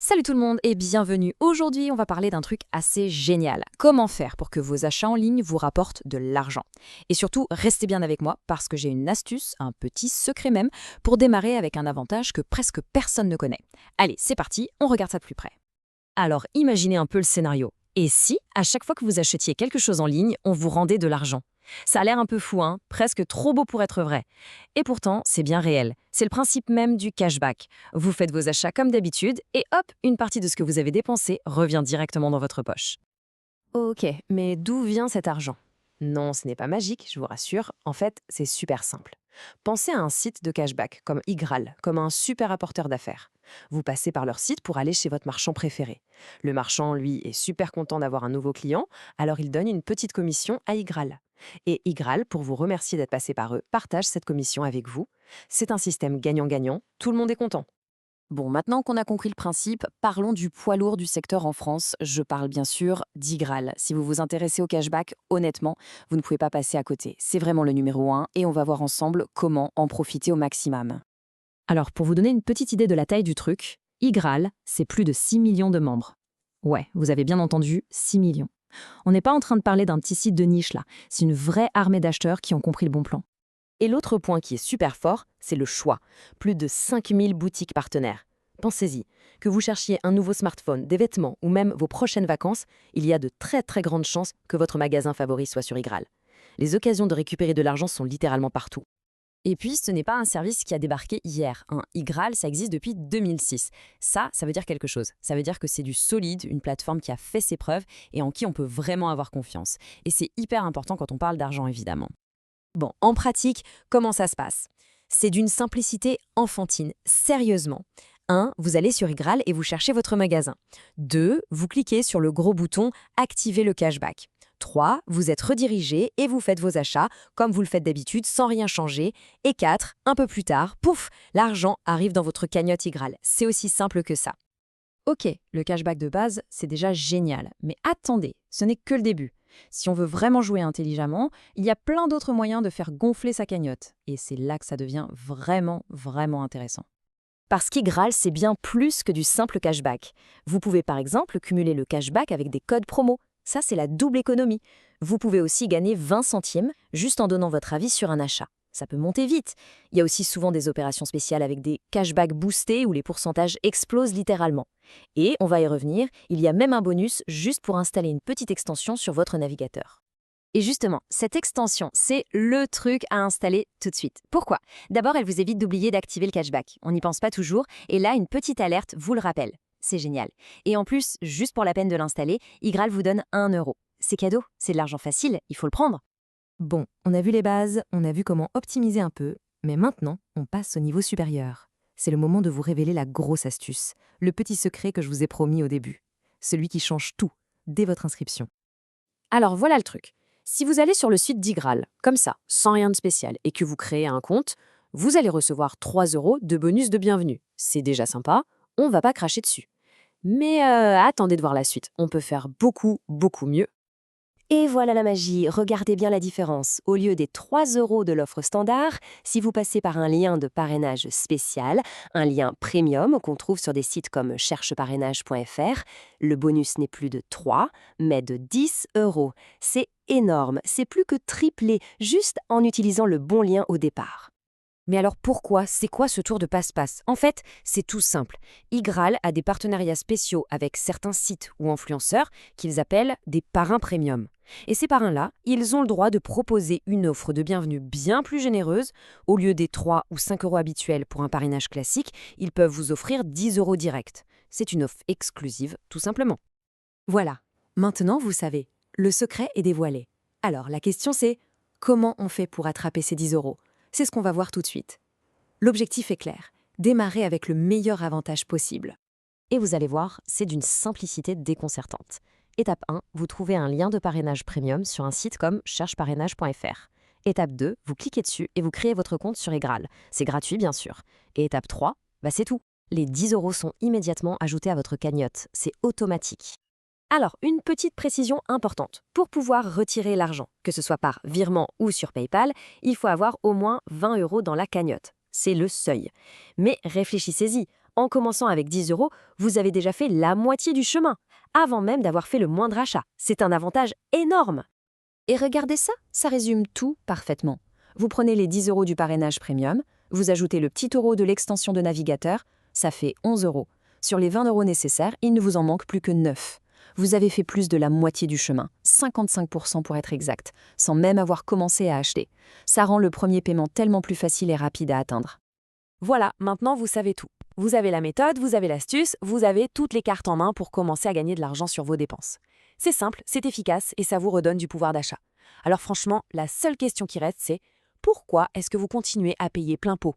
Salut tout le monde et bienvenue. Aujourd'hui, on va parler d'un truc assez génial. Comment faire pour que vos achats en ligne vous rapportent de l'argent? Et surtout, restez bien avec moi parce que j'ai une astuce, un petit secret même, pour démarrer avec un avantage que presque personne ne connaît. Allez, c'est parti, on regarde ça de plus près. Alors, imaginez un peu le scénario. Et si, à chaque fois que vous achetiez quelque chose en ligne, on vous rendait de l'argent? Ça a l'air un peu fou, hein, presque trop beau pour être vrai. Et pourtant, c'est bien réel. C'est le principe même du cashback. Vous faites vos achats comme d'habitude et hop, une partie de ce que vous avez dépensé revient directement dans votre poche. Ok, mais d'où vient cet argent? Non, ce n'est pas magique, je vous rassure. En fait, c'est super simple. Pensez à un site de cashback, comme Igral, comme un super apporteur d'affaires. Vous passez par leur site pour aller chez votre marchand préféré. Le marchand, lui, est super content d'avoir un nouveau client, alors il donne une petite commission à Igral. Et Igral, pour vous remercier d'être passé par eux, partage cette commission avec vous. C'est un système gagnant-gagnant, tout le monde est content. Bon, maintenant qu'on a compris le principe, parlons du poids lourd du secteur en France. Je parle bien sûr d'Igral. Si vous vous intéressez au cashback, honnêtement, vous ne pouvez pas passer à côté. C'est vraiment le numéro un et on va voir ensemble comment en profiter au maximum. Alors, pour vous donner une petite idée de la taille du truc, Igral, c'est plus de 6 millions de membres. Ouais, vous avez bien entendu, 6 millions. On n'est pas en train de parler d'un petit site de niche là, c'est une vraie armée d'acheteurs qui ont compris le bon plan. Et l'autre point qui est super fort, c'est le choix. Plus de 5000 boutiques partenaires. Pensez-y, que vous cherchiez un nouveau smartphone, des vêtements ou même vos prochaines vacances, il y a de très très grandes chances que votre magasin favori soit sur Igral. Les occasions de récupérer de l'argent sont littéralement partout. Et puis, ce n'est pas un service qui a débarqué hier. Igral, ça existe depuis 2006. Ça veut dire quelque chose. Ça veut dire que c'est du solide, une plateforme qui a fait ses preuves et en qui on peut vraiment avoir confiance. Et c'est hyper important quand on parle d'argent, évidemment. Bon, en pratique, comment ça se passe? C'est d'une simplicité enfantine, sérieusement. 1. Vous allez sur Igral et vous cherchez votre magasin. 2. Vous cliquez sur le gros bouton «Activer le cashback». 3. Vous êtes redirigé et vous faites vos achats comme vous le faites d'habitude sans rien changer. Et 4. Un peu plus tard, pouf, l'argent arrive dans votre cagnotte Igral. C'est aussi simple que ça. Ok, le cashback de base, c'est déjà génial. Mais attendez, ce n'est que le début. Si on veut vraiment jouer intelligemment, il y a plein d'autres moyens de faire gonfler sa cagnotte. Et c'est là que ça devient vraiment intéressant. Parce qu'Igral, c'est bien plus que du simple cashback. Vous pouvez par exemple cumuler le cashback avec des codes promo. Ça, c'est la double économie. Vous pouvez aussi gagner 20 centimes juste en donnant votre avis sur un achat. Ça peut monter vite. Il y a aussi souvent des opérations spéciales avec des cashbacks boostés où les pourcentages explosent littéralement. Et, on va y revenir, il y a même un bonus juste pour installer une petite extension sur votre navigateur. Et justement, cette extension, c'est le truc à installer tout de suite. Pourquoi? D'abord, elle vous évite d'oublier d'activer le cashback. On n'y pense pas toujours, et là, une petite alerte vous le rappelle. C'est génial. Et en plus, juste pour la peine de l'installer, Igral vous donne 1 euro. C'est cadeau, c'est de l'argent facile, il faut le prendre. Bon, on a vu les bases, on a vu comment optimiser un peu, mais maintenant, on passe au niveau supérieur. C'est le moment de vous révéler la grosse astuce, le petit secret que je vous ai promis au début. Celui qui change tout, dès votre inscription. Alors voilà le truc. Si vous allez sur le site d'Igral, comme ça, sans rien de spécial, et que vous créez un compte, vous allez recevoir 3 euros de bonus de bienvenue. C'est déjà sympa, on va pas cracher dessus. Mais attendez de voir la suite, on peut faire beaucoup mieux. Et voilà la magie, regardez bien la différence. Au lieu des 3 euros de l'offre standard, si vous passez par un lien de parrainage spécial, un lien premium qu'on trouve sur des sites comme chercheparrainage.fr, le bonus n'est plus de 3, mais de 10 euros. C'est énorme, c'est plus que triplé, juste en utilisant le bon lien au départ. Mais alors pourquoi? C'est quoi ce tour de passe-passe? En fait, c'est tout simple. Igral a des partenariats spéciaux avec certains sites ou influenceurs qu'ils appellent des parrains premium. Et ces parrains-là, ils ont le droit de proposer une offre de bienvenue bien plus généreuse. Au lieu des 3 ou 5 euros habituels pour un parrainage classique, ils peuvent vous offrir 10 euros direct. C'est une offre exclusive, tout simplement. Voilà, maintenant vous savez, le secret est dévoilé. Alors la question c'est, comment on fait pour attraper ces 10 euros? C'est ce qu'on va voir tout de suite. L'objectif est clair, démarrer avec le meilleur avantage possible. Et vous allez voir, c'est d'une simplicité déconcertante. Étape 1, vous trouvez un lien de parrainage premium sur un site comme chercheparrainage.fr. Étape 2, vous cliquez dessus et vous créez votre compte sur Igral. C'est gratuit bien sûr. Et étape 3, c'est tout. Les 10 euros sont immédiatement ajoutés à votre cagnotte. C'est automatique. Alors, une petite précision importante. Pour pouvoir retirer l'argent, que ce soit par virement ou sur PayPal, il faut avoir au moins 20 euros dans la cagnotte. C'est le seuil. Mais réfléchissez-y. En commençant avec 10 euros, vous avez déjà fait la moitié du chemin, avant même d'avoir fait le moindre achat. C'est un avantage énorme. Et regardez ça, ça résume tout parfaitement. Vous prenez les 10 euros du parrainage premium, vous ajoutez le petit euro de l'extension de navigateur, ça fait 11 euros. Sur les 20 euros nécessaires, il ne vous en manque plus que 9. Vous avez fait plus de la moitié du chemin, 55% pour être exact, sans même avoir commencé à acheter. Ça rend le premier paiement tellement plus facile et rapide à atteindre. Voilà, maintenant vous savez tout. Vous avez la méthode, vous avez l'astuce, vous avez toutes les cartes en main pour commencer à gagner de l'argent sur vos dépenses. C'est simple, c'est efficace et ça vous redonne du pouvoir d'achat. Alors franchement, la seule question qui reste, c'est pourquoi est-ce que vous continuez à payer plein pot?